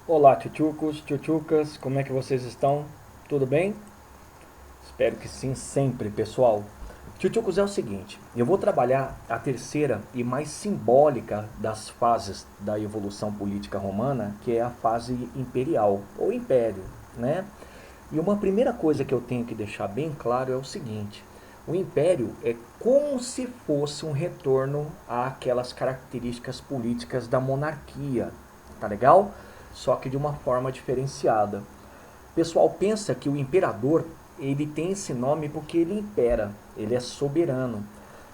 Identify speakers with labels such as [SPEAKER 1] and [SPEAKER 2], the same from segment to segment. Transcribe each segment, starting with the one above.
[SPEAKER 1] Olá, tchutchucos, tchutchucas, como é que vocês estão? Tudo bem? Espero que sim, sempre, pessoal. Tchutchucos é o seguinte, eu vou trabalhar a terceira e mais simbólica das fases da evolução política romana, que é a fase imperial, ou império, né? E uma primeira coisa que eu tenho que deixar bem claro é o seguinte: o império é como se fosse um retorno àquelas características políticas da monarquia, tá legal? Só que de uma forma diferenciada. O pessoal pensa que o imperador ele tem esse nome porque ele impera, ele é soberano.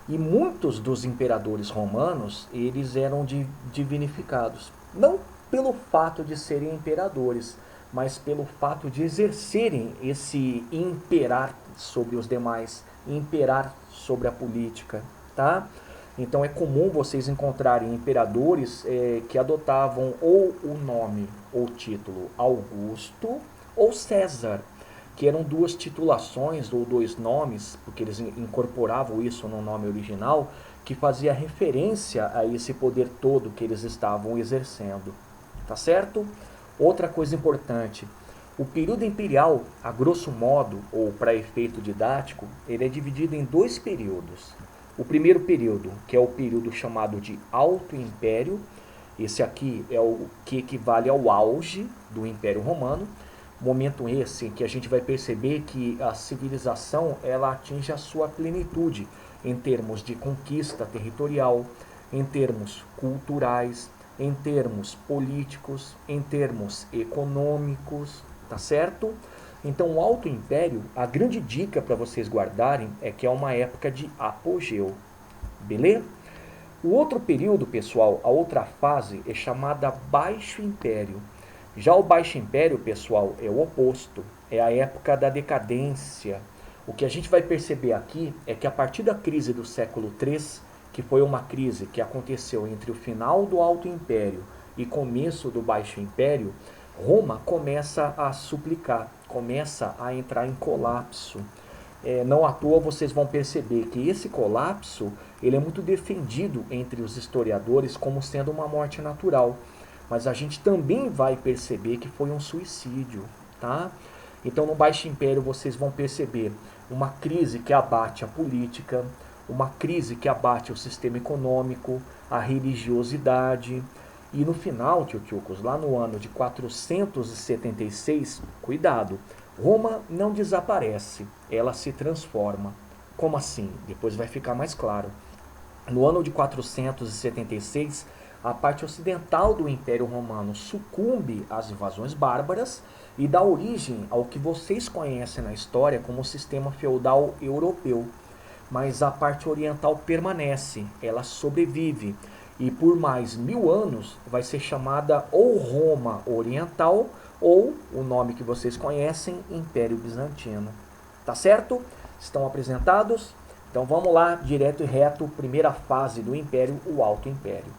[SPEAKER 1] E muitos dos imperadores romanos, eles eram divinificados. Não pelo fato de serem imperadores, mas pelo fato de exercerem esse imperar sobre os demais, imperar sobre a política, tá? Então é comum vocês encontrarem imperadores que adotavam ou o nome ou título Augusto ou César, que eram duas titulações ou dois nomes, porque eles incorporavam isso no nome original, que fazia referência a esse poder todo que eles estavam exercendo. Tá certo? Outra coisa importante, o período imperial, a grosso modo, ou para efeito didático, ele é dividido em dois períodos. O primeiro período, que é o período chamado de Alto Império, esse aqui é o que equivale ao auge do Império Romano, momento esse em que a gente vai perceber que a civilização ela atinge a sua plenitude em termos de conquista territorial, em termos culturais, em termos políticos, em termos econômicos, tá certo? Então, o Alto Império, a grande dica para vocês guardarem é que é uma época de apogeu, beleza? O outro período, pessoal, a outra fase é chamada Baixo Império. Já o Baixo Império, pessoal, é o oposto, é a época da decadência. O que a gente vai perceber aqui é que a partir da crise do século III, que foi uma crise que aconteceu entre o final do Alto Império e começo do Baixo Império, Roma começa a suplicar, começa a entrar em colapso. Não à toa vocês vão perceber que esse colapso ele é muito defendido entre os historiadores como sendo uma morte natural, mas a gente também vai perceber que foi um suicídio, tá? Então no Baixo Império vocês vão perceber uma crise que abate a política, uma crise que abate o sistema econômico, a religiosidade. E no final, tio-tiocos, lá no ano de 476, cuidado, Roma não desaparece, ela se transforma. Como assim? Depois vai ficar mais claro. No ano de 476, a parte ocidental do Império Romano sucumbe às invasões bárbaras e dá origem ao que vocês conhecem na história como o sistema feudal europeu. Mas a parte oriental permanece, ela sobrevive e por mais 1000 anos vai ser chamada ou Roma Oriental ou o nome que vocês conhecem, Império Bizantino. Tá certo? Estão apresentados? Então vamos lá, direto e reto, primeira fase do Império, o Alto Império.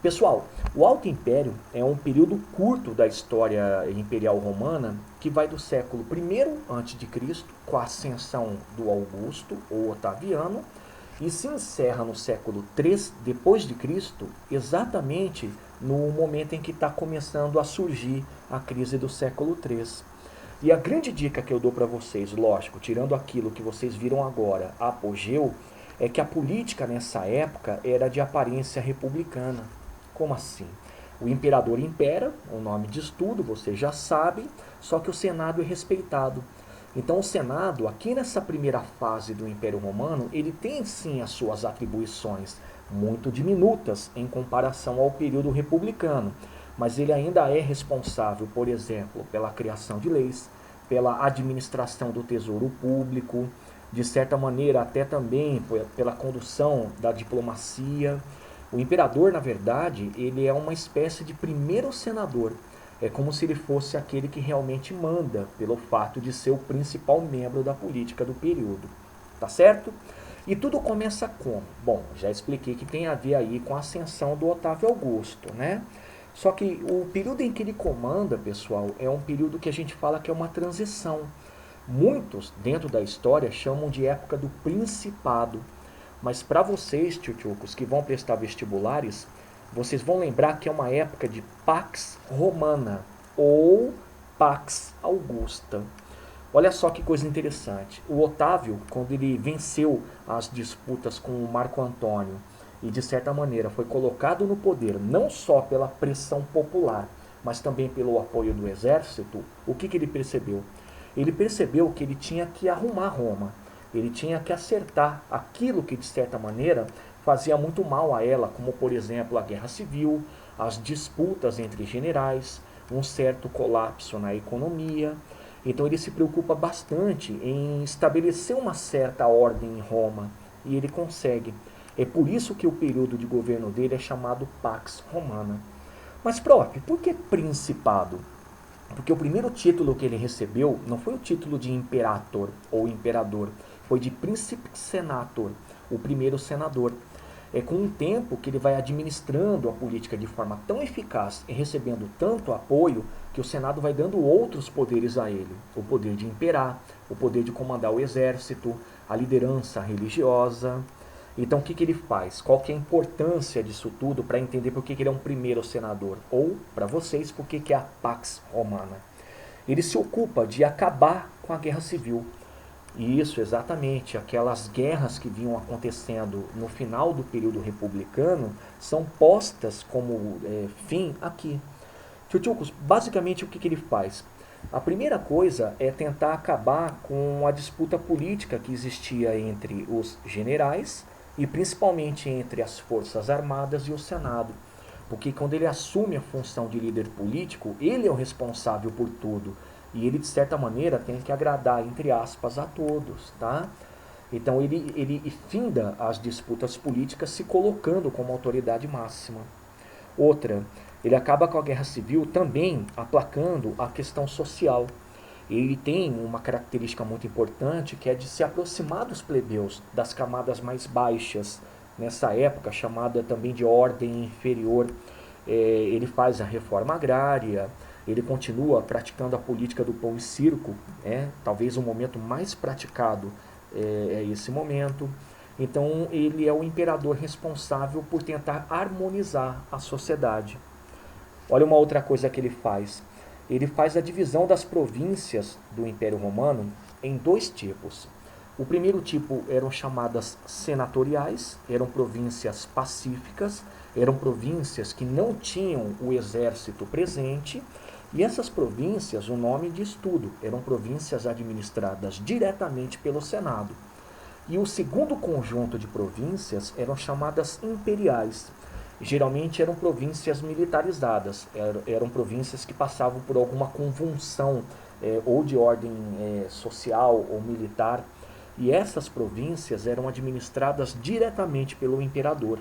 [SPEAKER 1] Pessoal, o Alto Império é um período curto da história imperial romana que vai do século I a.C., com a ascensão do Augusto ou Otaviano, e se encerra no século III depois de Cristo, exatamente no momento em que está começando a surgir a crise do século III. E a grande dica que eu dou para vocês, lógico, tirando aquilo que vocês viram agora, apogeu, é que a política nessa época era de aparência republicana. Como assim? O imperador impera, o nome diz tudo, vocês já sabem, só que o Senado é respeitado. Então o Senado, aqui nessa primeira fase do Império Romano, ele tem sim as suas atribuições, muito diminutas em comparação ao período republicano, mas ele ainda é responsável, por exemplo, pela criação de leis, pela administração do tesouro público, de certa maneira até também pela condução da diplomacia. O imperador, na verdade, ele é uma espécie de primeiro senador. É como se ele fosse aquele que realmente manda, pelo fato de ser o principal membro da política do período. Tá certo? E tudo começa como? Bom, já expliquei que tem a ver aí com a ascensão do Otávio Augusto, né? Só que o período em que ele comanda, pessoal, é um período que a gente fala que é uma transição. Muitos, dentro da história, chamam de época do Principado. Mas para vocês, tchutchucos, que vão prestar vestibulares, vocês vão lembrar que é uma época de Pax Romana ou Pax Augusta. Olha só que coisa interessante. O Otávio, quando ele venceu as disputas com o Marco Antônio e de certa maneira foi colocado no poder não só pela pressão popular, mas também pelo apoio do exército, o que ele percebeu? Ele percebeu que ele tinha que arrumar Roma. Ele tinha que acertar aquilo que de certa maneira fazia muito mal a ela, como por exemplo a guerra civil, as disputas entre generais, um certo colapso na economia. Então ele se preocupa bastante em estabelecer uma certa ordem em Roma, e ele consegue. É por isso que o período de governo dele é chamado Pax Romana. Mas, prof, por que principado? Porque o primeiro título que ele recebeu não foi o título de imperator ou imperador, foi de príncipe senator, o primeiro senador. É com o tempo que ele vai administrando a política de forma tão eficaz e recebendo tanto apoio que o Senado vai dando outros poderes a ele. O poder de imperar, o poder de comandar o exército, a liderança religiosa. Então o que ele faz? Qual que é a importância disso tudo para entender por que ele é um primeiro senador? Ou, para vocês, por que é a Pax Romana? Ele se ocupa de acabar com a guerra civil. Isso, exatamente. Aquelas guerras que vinham acontecendo no final do período republicano são postas como fim aqui. Tchutchucos, basicamente o que ele faz? A primeira coisa é tentar acabar com a disputa política que existia entre os generais e principalmente entre as Forças Armadas e o Senado. Porque quando ele assume a função de líder político, ele é o responsável por tudo. E ele, de certa maneira, tem que agradar, entre aspas, a todos, tá? Então ele finda as disputas políticas se colocando como autoridade máxima. Outra, ele acaba com a guerra civil também aplacando a questão social. Ele tem uma característica muito importante que é de se aproximar dos plebeus, das camadas mais baixas, nessa época chamada também de ordem inferior. Ele faz a reforma agrária, ele continua praticando a política do pão e circo, talvez o momento mais praticado é esse momento. Então ele é o imperador responsável por tentar harmonizar a sociedade. Olha uma outra coisa que ele faz. Ele faz a divisão das províncias do Império Romano em dois tipos. O primeiro tipo eram chamadas senatoriais, eram províncias pacíficas, eram províncias que não tinham o exército presente, e essas províncias, o nome diz tudo, eram províncias administradas diretamente pelo Senado. E o segundo conjunto de províncias eram chamadas imperiais. Geralmente eram províncias militarizadas, eram províncias que passavam por alguma convulsão ou de ordem social ou militar. E essas províncias eram administradas diretamente pelo imperador.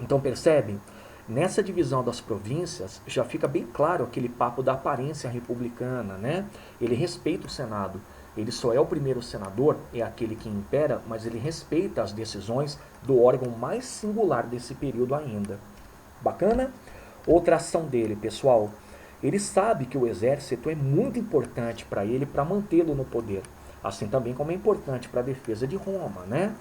[SPEAKER 1] Então percebem? Nessa divisão das províncias já fica bem claro aquele papo da aparência republicana, né? Ele respeita o Senado. Ele só é o primeiro senador, é aquele que impera, mas ele respeita as decisões do órgão mais singular desse período ainda. Bacana? Outra ação dele, pessoal. Ele sabe que o exército é muito importante para ele para mantê-lo no poder. Assim também como é importante para a defesa de Roma, né?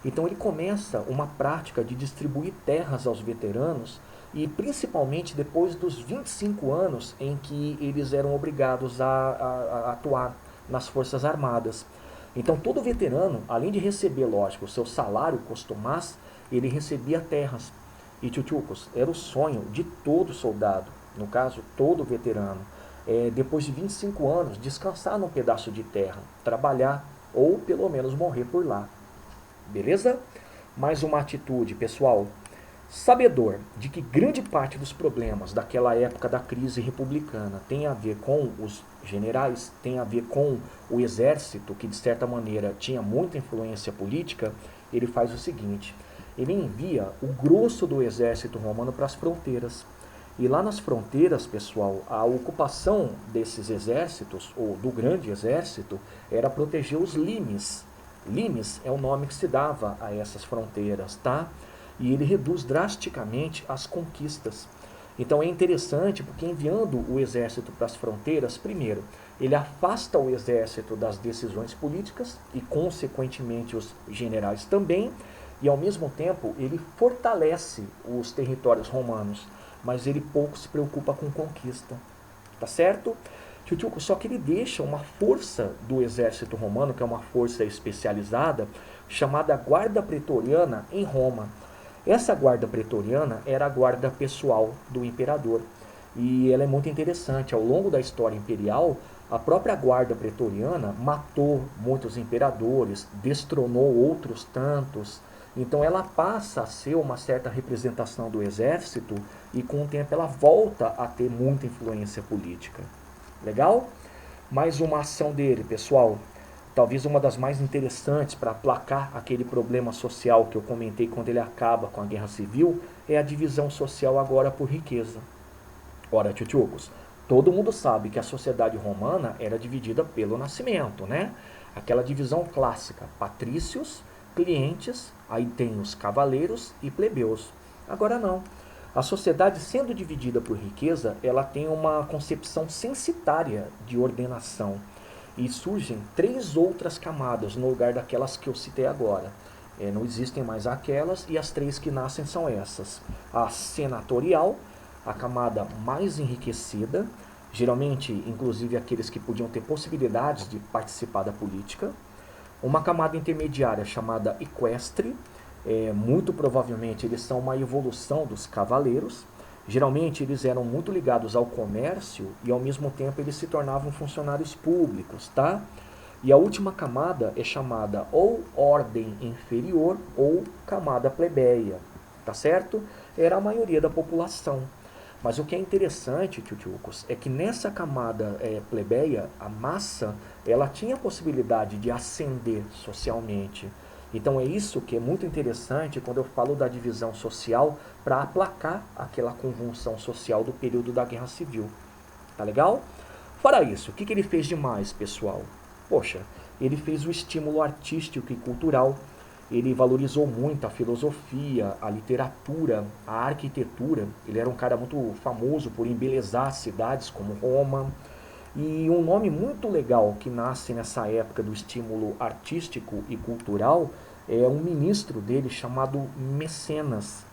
[SPEAKER 1] Então ele começa uma prática de distribuir terras aos veteranos e principalmente depois dos 25 anos em que eles eram obrigados a atuar nas Forças Armadas. Então todo veterano, além de receber, lógico, o seu salário costumaz, ele recebia terras. E tchutchucos, era o sonho de todo soldado, no caso, todo veterano, depois de 25 anos, descansar num pedaço de terra, trabalhar ou pelo menos morrer por lá. Beleza? Mais uma atitude, pessoal. Sabedor de que grande parte dos problemas daquela época da crise republicana tem a ver com os generais, tem a ver com o exército, que de certa maneira tinha muita influência política, ele faz o seguinte: ele envia o grosso do exército romano para as fronteiras. E lá nas fronteiras, pessoal, a ocupação desses exércitos, ou do grande exército, era proteger os limes. Limes é o nome que se dava a essas fronteiras, tá? E ele reduz drasticamente as conquistas. Então é interessante porque enviando o exército para as fronteiras, primeiro, ele afasta o exército das decisões políticas e consequentemente os generais também, e ao mesmo tempo ele fortalece os territórios romanos, mas ele pouco se preocupa com conquista, tá certo? Tchutchuco, só que ele deixa uma força do exército romano, que é uma força especializada, chamada Guarda Pretoriana em Roma. Essa guarda pretoriana era a guarda pessoal do imperador. E ela é muito interessante. Ao longo da história imperial, a própria guarda pretoriana matou muitos imperadores, destronou outros tantos. Então ela passa a ser uma certa representação do exército e com o tempo ela volta a ter muita influência política. Legal? Mais uma ação dele, pessoal. Talvez uma das mais interessantes para aplacar aquele problema social que eu comentei quando ele acaba com a Guerra Civil é a divisão social agora por riqueza. Ora, tchutchucos, todo mundo sabe que a sociedade romana era dividida pelo nascimento, né? Aquela divisão clássica, patrícios, clientes, aí tem os cavaleiros e plebeus. Agora não. A sociedade, sendo dividida por riqueza, ela tem uma concepção censitária de ordenação. E surgem 3 outras camadas no lugar daquelas que eu citei agora. Não existem mais aquelas, e as 3 que nascem são essas. A senatorial, a camada mais enriquecida, geralmente, inclusive, aqueles que podiam ter possibilidades de participar da política. Uma camada intermediária chamada equestre, muito provavelmente eles são uma evolução dos cavaleiros. Geralmente eles eram muito ligados ao comércio e ao mesmo tempo eles se tornavam funcionários públicos, tá? E a última camada é chamada ou ordem inferior ou camada plebeia, tá certo? Era a maioria da população. Mas o que é interessante, tchutchucos, é que nessa camada plebeia, a massa, ela tinha a possibilidade de ascender socialmente. Então é isso que é muito interessante quando eu falo da divisão social para aplacar aquela convulsão social do período da Guerra Civil. Tá legal? Fora isso, o que ele fez de mais, pessoal? Poxa, ele fez o estímulo artístico e cultural. Ele valorizou muito a filosofia, a literatura, a arquitetura. Ele era um cara muito famoso por embelezar cidades como Roma. E um nome muito legal que nasce nessa época do estímulo artístico e cultural é um ministro dele chamado Mecenas.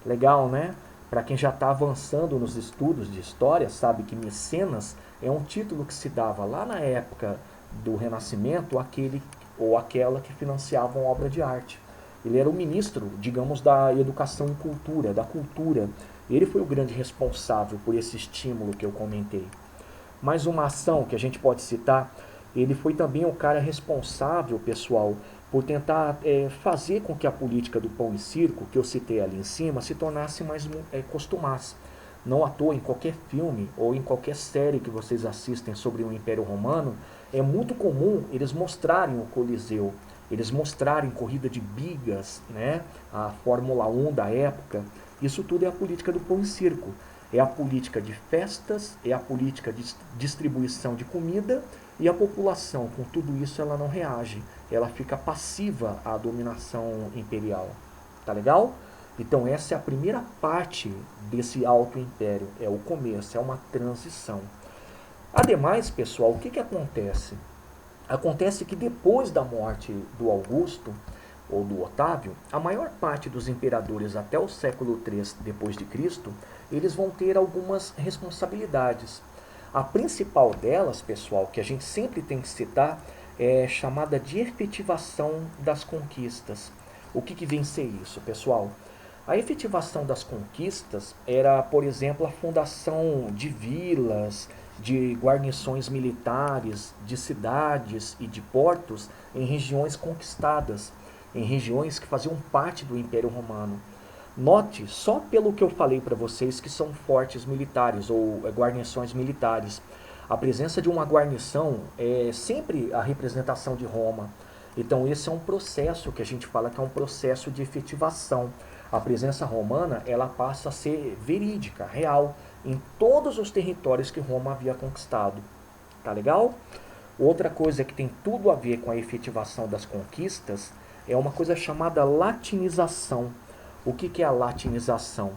[SPEAKER 1] Legal, né? Para quem já está avançando nos estudos de história, sabe que Mecenas é um título que se dava lá na época do Renascimento àquele ou aquela que financiavam obra de arte. Ele era o ministro, digamos, da educação e cultura, da cultura. Ele foi o grande responsável por esse estímulo que eu comentei. Mais uma ação que a gente pode citar, ele foi também o cara responsável, pessoal, por tentar fazer com que a política do pão e circo, que eu citei ali em cima, se tornasse mais costumasse. Não à toa, em qualquer filme ou em qualquer série que vocês assistem sobre o Império Romano, é muito comum eles mostrarem o Coliseu, eles mostrarem corrida de bigas, né? A Fórmula 1 da época. Isso tudo é a política do pão e circo. É a política de festas, é a política de distribuição de comida, e a população, com tudo isso, ela não reage. Ela fica passiva à dominação imperial. Tá legal? Então essa é a primeira parte desse alto império. É o começo, é uma transição. Ademais, pessoal, o que acontece? Acontece que depois da morte do Augusto, ou do Otávio, a maior parte dos imperadores até o século III depois de Cristo, eles vão ter algumas responsabilidades. A principal delas, pessoal, que a gente sempre tem que citar, é chamada de efetivação das conquistas. O que vem ser isso, pessoal? A efetivação das conquistas era, por exemplo, a fundação de vilas, de guarnições militares, de cidades e de portos em regiões conquistadas, em regiões que faziam parte do Império Romano. Note, só pelo que eu falei para vocês, que são fortes militares ou guarnições militares. A presença de uma guarnição é sempre a representação de Roma. Então esse é um processo que a gente fala que é um processo de efetivação. A presença romana, ela passa a ser verídica, real, em todos os territórios que Roma havia conquistado. Tá legal? Outra coisa que tem tudo a ver com a efetivação das conquistas é uma coisa chamada latinização. O que é a latinização?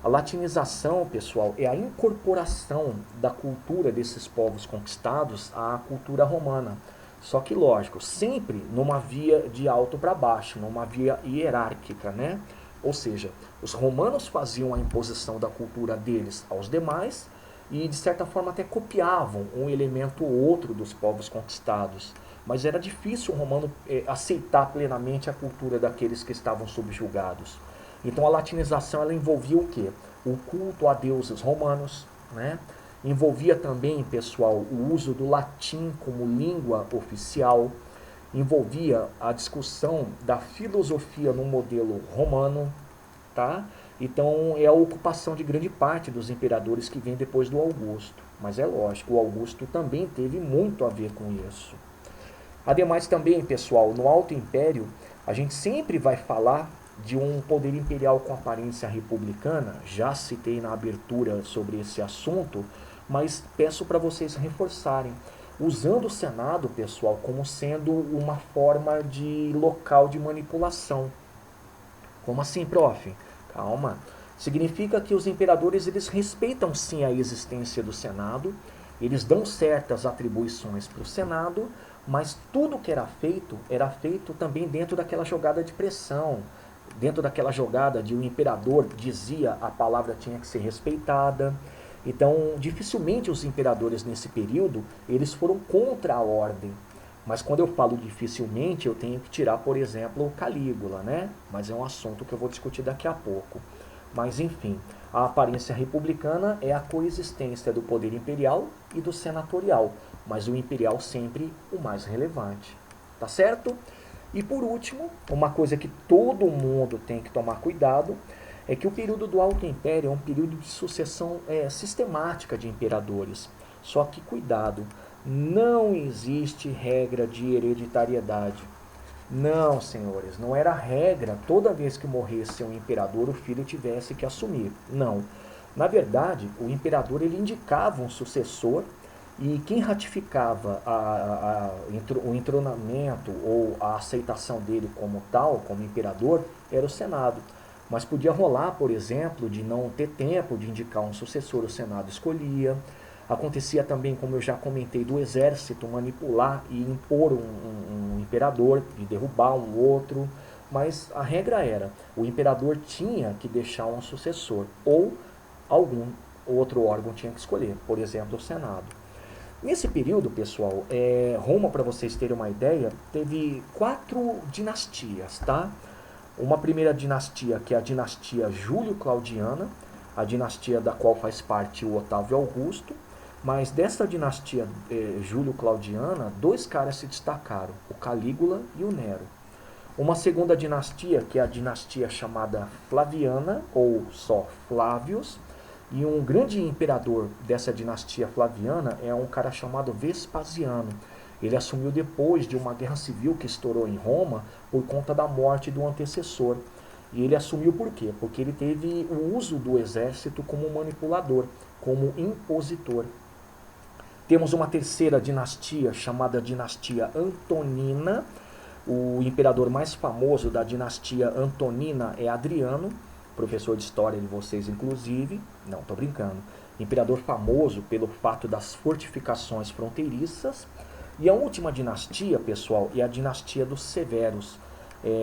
[SPEAKER 1] A latinização, pessoal, é a incorporação da cultura desses povos conquistados à cultura romana. Só que, lógico, sempre numa via de alto para baixo, numa via hierárquica, né? Ou seja, os romanos faziam a imposição da cultura deles aos demais e, de certa forma, até copiavam um elemento ou outro dos povos conquistados. Mas era difícil o romano aceitar plenamente a cultura daqueles que estavam subjugados. Então a latinização ela envolvia o quê? O culto a deuses romanos, né? Envolvia também, pessoal, o uso do latim como língua oficial, envolvia a discussão da filosofia no modelo romano, tá? Então é a ocupação de grande parte dos imperadores que vem depois do Augusto. Mas é lógico, o Augusto também teve muito a ver com isso. Ademais também, pessoal, no Alto Império, a gente sempre vai falar de um poder imperial com aparência republicana. Já citei na abertura sobre esse assunto, mas peço para vocês reforçarem, usando o Senado, pessoal, como sendo uma forma de local de manipulação. Como assim, prof? Calma. Significa que os imperadores eles respeitam sim a existência do Senado, eles dão certas atribuições para o Senado, mas tudo que era feito também dentro daquela jogada de pressão, dentro daquela jogada de o imperador dizia a palavra tinha que ser respeitada. Então, dificilmente os imperadores nesse período, eles foram contra a ordem. Mas quando eu falo dificilmente, eu tenho que tirar, por exemplo, o Calígula, né? Mas é um assunto que eu vou discutir daqui a pouco. Mas enfim, a aparência republicana é a coexistência do poder imperial e do senatorial, mas o imperial sempre o mais relevante. Tá certo? E por último, uma coisa que todo mundo tem que tomar cuidado é que o período do Alto Império é um período de sucessão sistemática de imperadores. Só que cuidado, não existe regra de hereditariedade. Não, senhores, não era regra toda vez que morresse um imperador o filho tivesse que assumir. Não. Na verdade, o imperador ele indicava um sucessor e quem ratificava o entronamento ou a aceitação dele como tal, como imperador, era o Senado. Mas podia rolar, por exemplo, de não ter tempo de indicar um sucessor, o Senado escolhia. Acontecia também, como eu já comentei, do exército manipular e impor um imperador, de derrubar um outro. Mas a regra era, o imperador tinha que deixar um sucessor, ou algum outro órgão tinha que escolher, por exemplo, o Senado. Nesse período, pessoal, Roma, para vocês terem uma ideia, teve 4 dinastias, tá? Uma primeira dinastia, que é a dinastia Júlio-Claudiana, a dinastia da qual faz parte o Otávio Augusto, mas dessa dinastia Júlio-Claudiana, 2 caras se destacaram, o Calígula e o Nero. Uma segunda dinastia, que é a dinastia chamada Flaviana, ou só Flávios, e um grande imperador dessa dinastia flaviana é um cara chamado Vespasiano. Ele assumiu depois de uma guerra civil que estourou em Roma por conta da morte do antecessor. E ele assumiu por quê? Porque ele teve o uso do exército como manipulador, como impositor. Temos uma terceira dinastia chamada dinastia Antonina. O imperador mais famoso da dinastia Antonina é Adriano, professor de história de vocês inclusive. Não, tô brincando. Imperador famoso pelo fato das fortificações fronteiriças. E a última dinastia, pessoal, é a dinastia dos Severos,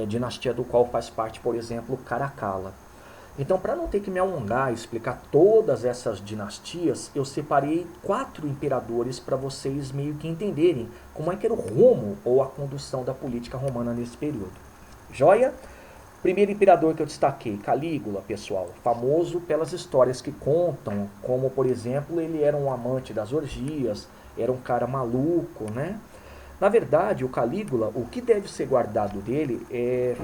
[SPEAKER 1] dinastia do qual faz parte, por exemplo, Caracalla. Então, para não ter que me alongar e explicar todas essas dinastias, eu separei 4 imperadores para vocês meio que entenderem como é que era o rumo ou a condução da política romana nesse período. Joia? Primeiro imperador que eu destaquei, Calígula, pessoal, famoso pelas histórias que contam, como, por exemplo, ele era um amante das orgias, era um cara maluco, né? Na verdade, o Calígula, o que deve ser guardado dele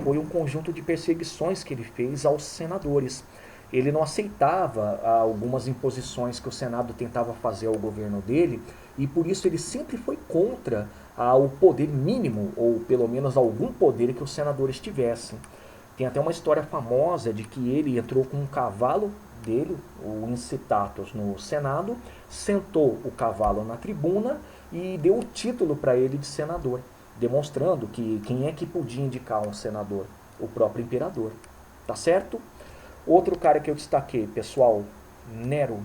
[SPEAKER 1] foi um conjunto de perseguições que ele fez aos senadores. Ele não aceitava algumas imposições que o Senado tentava fazer ao governo dele e por isso ele sempre foi contra o poder mínimo, ou pelo menos algum poder que os senadores tivessem. Tem até uma história famosa de que ele entrou com um cavalo dele, o Incitatus, no Senado, sentou o cavalo na tribuna e deu o título para ele de senador, demonstrando que quem é que podia indicar um senador? O próprio imperador. Tá certo? Outro cara que eu destaquei, pessoal, Nero.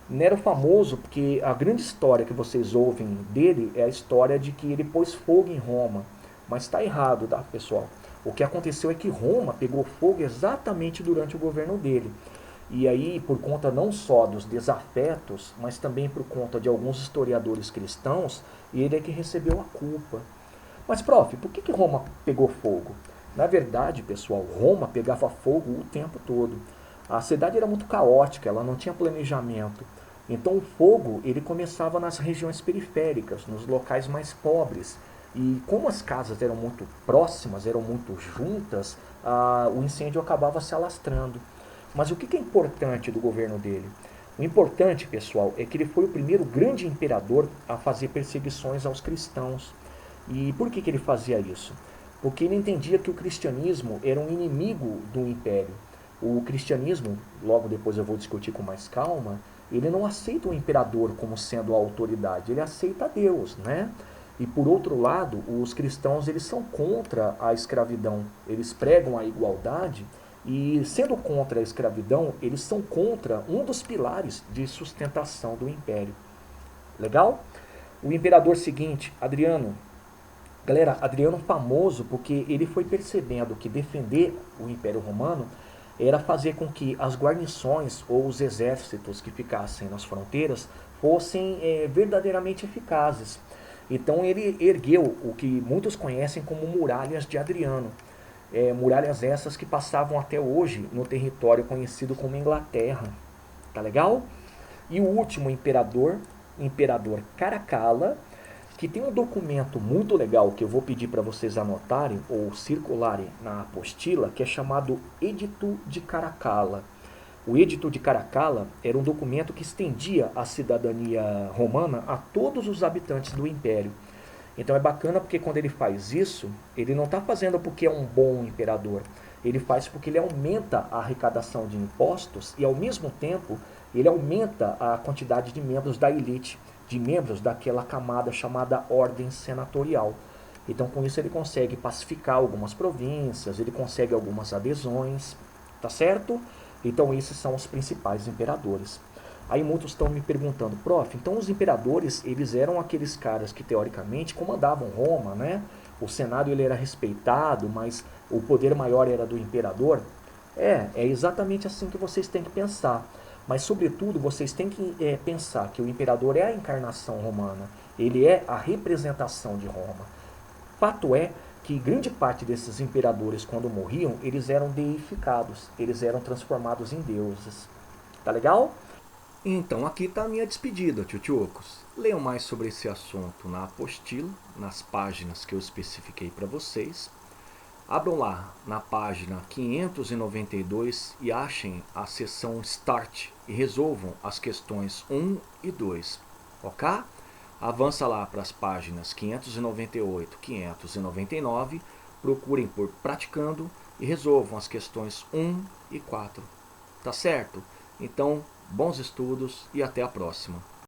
[SPEAKER 1] Nero famoso porque a grande história que vocês ouvem dele é a história de que ele pôs fogo em Roma. Mas está errado, tá, pessoal? O que aconteceu é que Roma pegou fogo exatamente durante o governo dele. E aí, por conta não só dos desafetos, mas também por conta de alguns historiadores cristãos, ele é que recebeu a culpa. Mas, prof, por que Roma pegou fogo? Na verdade, pessoal, Roma pegava fogo o tempo todo. A cidade era muito caótica, ela não tinha planejamento. Então o fogo ele começava nas regiões periféricas, nos locais mais pobres. E como as casas eram muito próximas, eram muito juntas, o incêndio acabava se alastrando. Mas o que é importante do governo dele? O importante, pessoal, é que ele foi o primeiro grande imperador a fazer perseguições aos cristãos. E por que ele fazia isso? Porque ele entendia que o cristianismo era um inimigo do império. O cristianismo, logo depois eu vou discutir com mais calma, ele não aceita o imperador como sendo a autoridade, ele aceita Deus, né? E por outro lado, os cristãos eles são contra a escravidão, eles pregam a igualdade e sendo contra a escravidão, eles são contra um dos pilares de sustentação do império. Legal? O imperador seguinte, Adriano. Galera, Adriano famoso porque ele foi percebendo que defender o Império Romano era fazer com que as guarnições ou os exércitos que ficassem nas fronteiras fossem verdadeiramente eficazes. Então ele ergueu o que muitos conhecem como muralhas de Adriano. Muralhas essas que passavam até hoje no território conhecido como Inglaterra. Tá legal? E o último imperador, imperador Caracalla, que tem um documento muito legal que eu vou pedir para vocês anotarem ou circularem na apostila, que é chamado Edito de Caracalla. O Edito de Caracalla era um documento que estendia a cidadania romana a todos os habitantes do império. Então é bacana porque quando ele faz isso, ele não está fazendo porque é um bom imperador. Ele faz porque ele aumenta a arrecadação de impostos e ao mesmo tempo ele aumenta a quantidade de membros da elite, de membros daquela camada chamada ordem senatorial. Então com isso ele consegue pacificar algumas províncias, ele consegue algumas adesões, tá certo? Então esses são os principais imperadores. Aí muitos estão me perguntando, prof, então os imperadores, eles eram aqueles caras que teoricamente comandavam Roma, né? O Senado ele era respeitado, mas o poder maior era do imperador? É exatamente assim que vocês têm que pensar. Mas, sobretudo, vocês têm que pensar que o imperador é a encarnação romana. Ele é a representação de Roma. Fato é que grande parte desses imperadores, quando morriam, eles eram deificados. Eles eram transformados em deuses. Tá legal? Então aqui está a minha despedida, tchutchucos. Leiam mais sobre esse assunto na apostila, nas páginas que eu especifiquei para vocês. Abram lá na página 592 e achem a seção Start e resolvam as questões 1 e 2. Ok? Avança lá para as páginas 598 e 599, procurem por Praticando e resolvam as questões 1 e 4. Tá certo? Então, bons estudos e até a próxima.